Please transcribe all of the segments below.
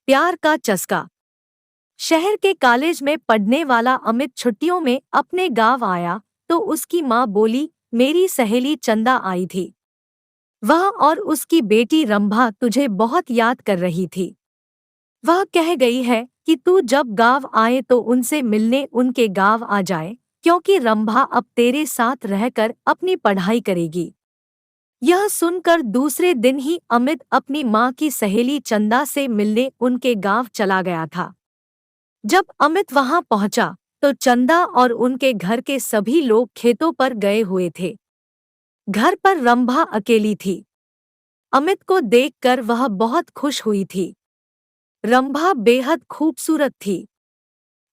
प्यार का चस्का। शहर के कॉलेज में पढ़ने वाला अमित छुट्टियों में अपने गांव आया तो उसकी माँ बोली, मेरी सहेली चंदा आई थी। वह और उसकी बेटी रंभा तुझे बहुत याद कर रही थी। वह कह गई है कि तू जब गांव आए तो उनसे मिलने उनके गांव आ जाए, क्योंकि रंभा अब तेरे साथ रहकर अपनी पढ़ाई करेगी। यह सुनकर दूसरे दिन ही अमित अपनी माँ की सहेली चंदा से मिलने उनके गांव चला गया था। जब अमित वहां पहुंचा तो चंदा और उनके घर के सभी लोग खेतों पर गए हुए थे। घर पर रंभा अकेली थी। अमित को देखकर वह बहुत खुश हुई थी। रंभा बेहद खूबसूरत थी।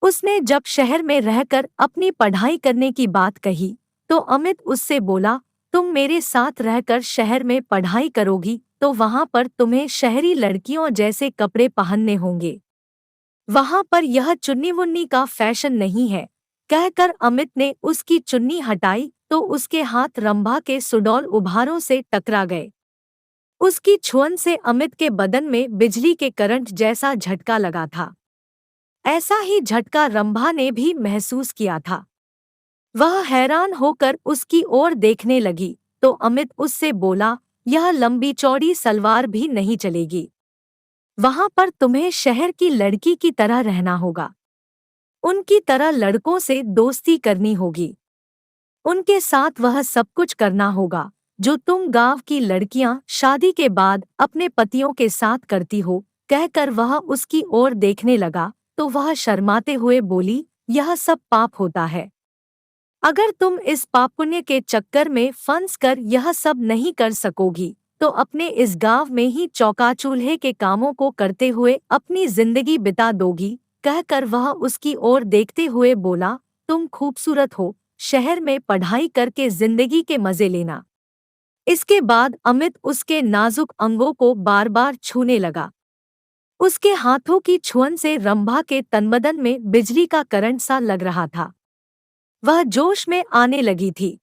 उसने जब शहर में रहकर अपनी पढ़ाई करने की बात कही तो अमित उससे बोला, तुम मेरे साथ रहकर शहर में पढ़ाई करोगी तो वहां पर तुम्हें शहरी लड़कियों जैसे कपड़े पहनने होंगे। वहां पर यह चुन्नी मुन्नी का फैशन नहीं है। कहकर अमित ने उसकी चुन्नी हटाई तो उसके हाथ रंभा के सुडौल उभारों से टकरा गए। उसकी छुअन से अमित के बदन में बिजली के करंट जैसा झटका लगा था। ऐसा ही झटका रंभा ने भी महसूस किया था। वह हैरान होकर उसकी ओर देखने लगी तो अमित उससे बोला, यह लंबी चौड़ी सलवार भी नहीं चलेगी। वहां पर तुम्हें शहर की लड़की की तरह रहना होगा। उनकी तरह लड़कों से दोस्ती करनी होगी। उनके साथ वह सब कुछ करना होगा जो तुम गांव की लड़कियां शादी के बाद अपने पतियों के साथ करती हो। कहकर वह उसकी ओर देखने लगा तो वह शर्माते हुए बोली, यह सब पाप होता है। अगर तुम इस पापुण्य के चक्कर में फंस कर यह सब नहीं कर सकोगी तो अपने इस गांव में ही चौका चूल्हे के कामों को करते हुए अपनी जिंदगी बिता दोगी। कहकर वह उसकी ओर देखते हुए बोला, तुम खूबसूरत हो, शहर में पढ़ाई करके जिंदगी के मजे लेना। इसके बाद अमित उसके नाजुक अंगों को बार बार छूने लगा। उसके हाथों की छुअन से रंभा के तनबदन में बिजली का करंट सा लग रहा था। वह जोश में आने लगी थी।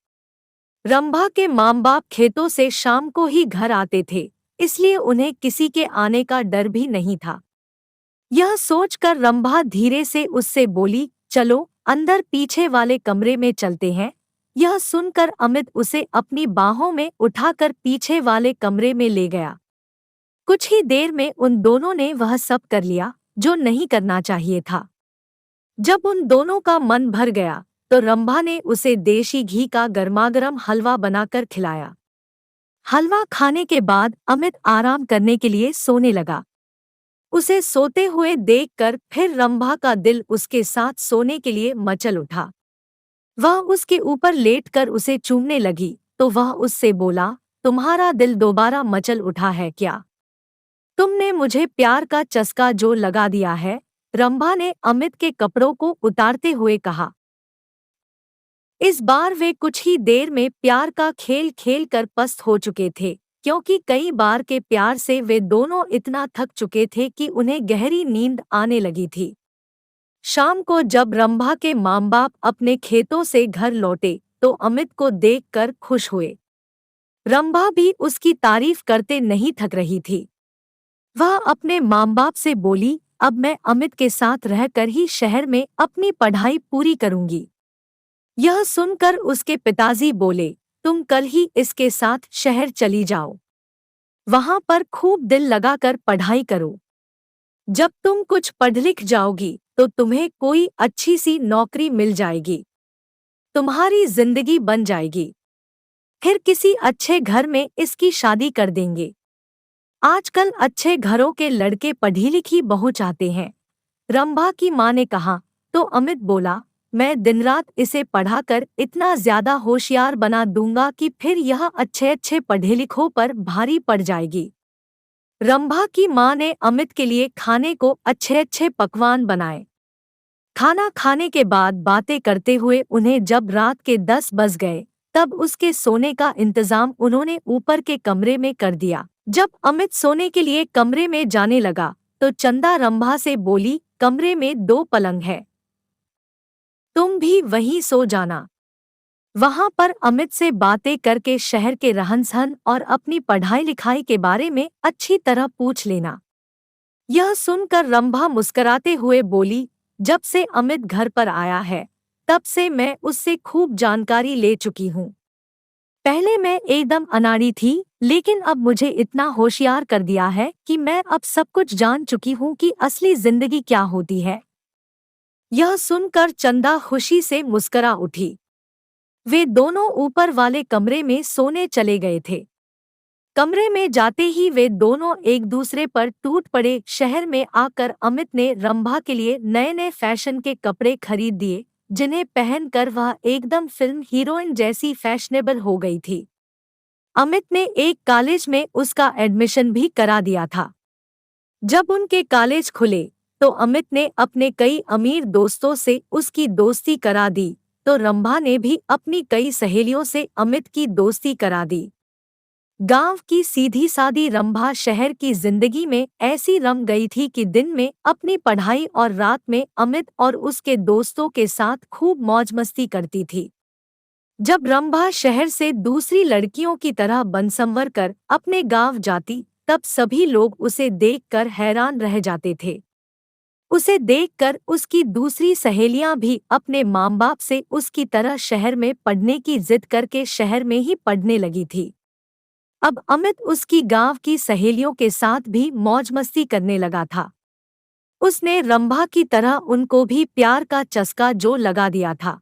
रंभा के माँ बाप खेतों से शाम को ही घर आते थे, इसलिए उन्हें किसी के आने का डर भी नहीं था। यह सोचकर रंभा धीरे से उससे बोली, चलो अंदर पीछे वाले कमरे में चलते हैं। यह सुनकर अमित उसे अपनी बाहों में उठाकर पीछे वाले कमरे में ले गया। कुछ ही देर में उन दोनों ने वह सब कर लिया जो नहीं करना चाहिए था। जब उन दोनों का मन भर गया तो रंभा ने उसे देशी घी का गर्मागर्म हलवा बनाकर खिलाया। हलवा खाने के बाद अमित आराम करने के लिए सोने लगा। उसे सोते हुए देखकर फिर रंभा का दिल उसके साथ सोने के लिए मचल उठा। वह उसके ऊपर लेटकर उसे चूमने लगी तो वह उससे बोला, तुम्हारा दिल दोबारा मचल उठा है क्या? तुमने मुझे प्यार का चस्का जो लगा दिया है। रंभा ने अमित के कपड़ों को उतारते हुए कहा। इस बार वे कुछ ही देर में प्यार का खेल खेल कर पस्त हो चुके थे, क्योंकि कई बार के प्यार से वे दोनों इतना थक चुके थे कि उन्हें गहरी नींद आने लगी थी। शाम को जब रंभा के माँ बाप अपने खेतों से घर लौटे तो अमित को देखकर खुश हुए। रंभा भी उसकी तारीफ करते नहीं थक रही थी। वह अपने माँ बाप से बोली, अब मैं अमित के साथ रहकर ही शहर में अपनी पढ़ाई पूरी करूंगी। यह सुनकर उसके पिताजी बोले, तुम कल ही इसके साथ शहर चली जाओ। वहां पर खूब दिल लगाकर पढ़ाई करो। जब तुम कुछ पढ़ लिख जाओगी तो तुम्हें कोई अच्छी सी नौकरी मिल जाएगी। तुम्हारी जिंदगी बन जाएगी। फिर किसी अच्छे घर में इसकी शादी कर देंगे। आजकल अच्छे घरों के लड़के पढ़ी लिखी बहू चाहते हैं। रंभा की माँ ने कहा तो अमित बोला, मैं दिन रात इसे पढ़ाकर इतना ज्यादा होशियार बना दूंगा कि फिर यह अच्छे अच्छे पढ़े लिखों पर भारी पड़ जाएगी। रंभा की माँ ने अमित के लिए खाने को अच्छे अच्छे पकवान बनाए। खाना खाने के बाद बातें करते हुए उन्हें जब रात के 10 बज गए तब उसके सोने का इंतजाम उन्होंने ऊपर के कमरे में कर दिया। जब अमित सोने के लिए कमरे में जाने लगा तो चंदा रंभा से बोली, कमरे में 2 पलंग है, तुम भी वहीं सो जाना। वहां पर अमित से बातें करके शहर के रहन सहन और अपनी पढ़ाई लिखाई के बारे में अच्छी तरह पूछ लेना। यह सुनकर रंभा मुस्कुराते हुए बोली, जब से अमित घर पर आया है तब से मैं उससे खूब जानकारी ले चुकी हूँ। पहले मैं एकदम अनाड़ी थी, लेकिन अब मुझे इतना होशियार कर दिया है कि मैं अब सब कुछ जान चुकी हूँ कि असली जिंदगी क्या होती है। यह सुनकर चंदा खुशी से मुस्करा उठी। वे दोनों ऊपर वाले कमरे में सोने चले गए थे। कमरे में जाते ही वे दोनों एक दूसरे पर टूट पड़े। शहर में आकर अमित ने रंभा के लिए नए नए फैशन के कपड़े खरीद दिए, जिन्हें पहनकर वह एकदम फिल्म हीरोइन जैसी फैशनेबल हो गई थी। अमित ने एक कॉलेज में उसका एडमिशन भी करा दिया था। जब उनके कॉलेज खुले तो अमित ने अपने कई अमीर दोस्तों से उसकी दोस्ती करा दी, तो रंभा ने भी अपनी कई सहेलियों से अमित की दोस्ती करा दी। गांव की सीधी सादी रंभा शहर की जिंदगी में ऐसी रम गई थी कि दिन में अपनी पढ़ाई और रात में अमित और उसके दोस्तों के साथ खूब मौज मस्ती करती थी। जब रंभा शहर से दूसरी लड़कियों की तरह बनसंवर कर अपने गांव जाती, तब सभी लोग उसे देखकर हैरान रह जाते थे। उसे देखकर उसकी दूसरी सहेलियां भी अपने माँ बाप से उसकी तरह शहर में पढ़ने की जिद करके शहर में ही पढ़ने लगी थी। अब अमित उसकी गांव की सहेलियों के साथ भी मौज मस्ती करने लगा था। उसने रंभा की तरह उनको भी प्यार का चस्का जो लगा दिया था।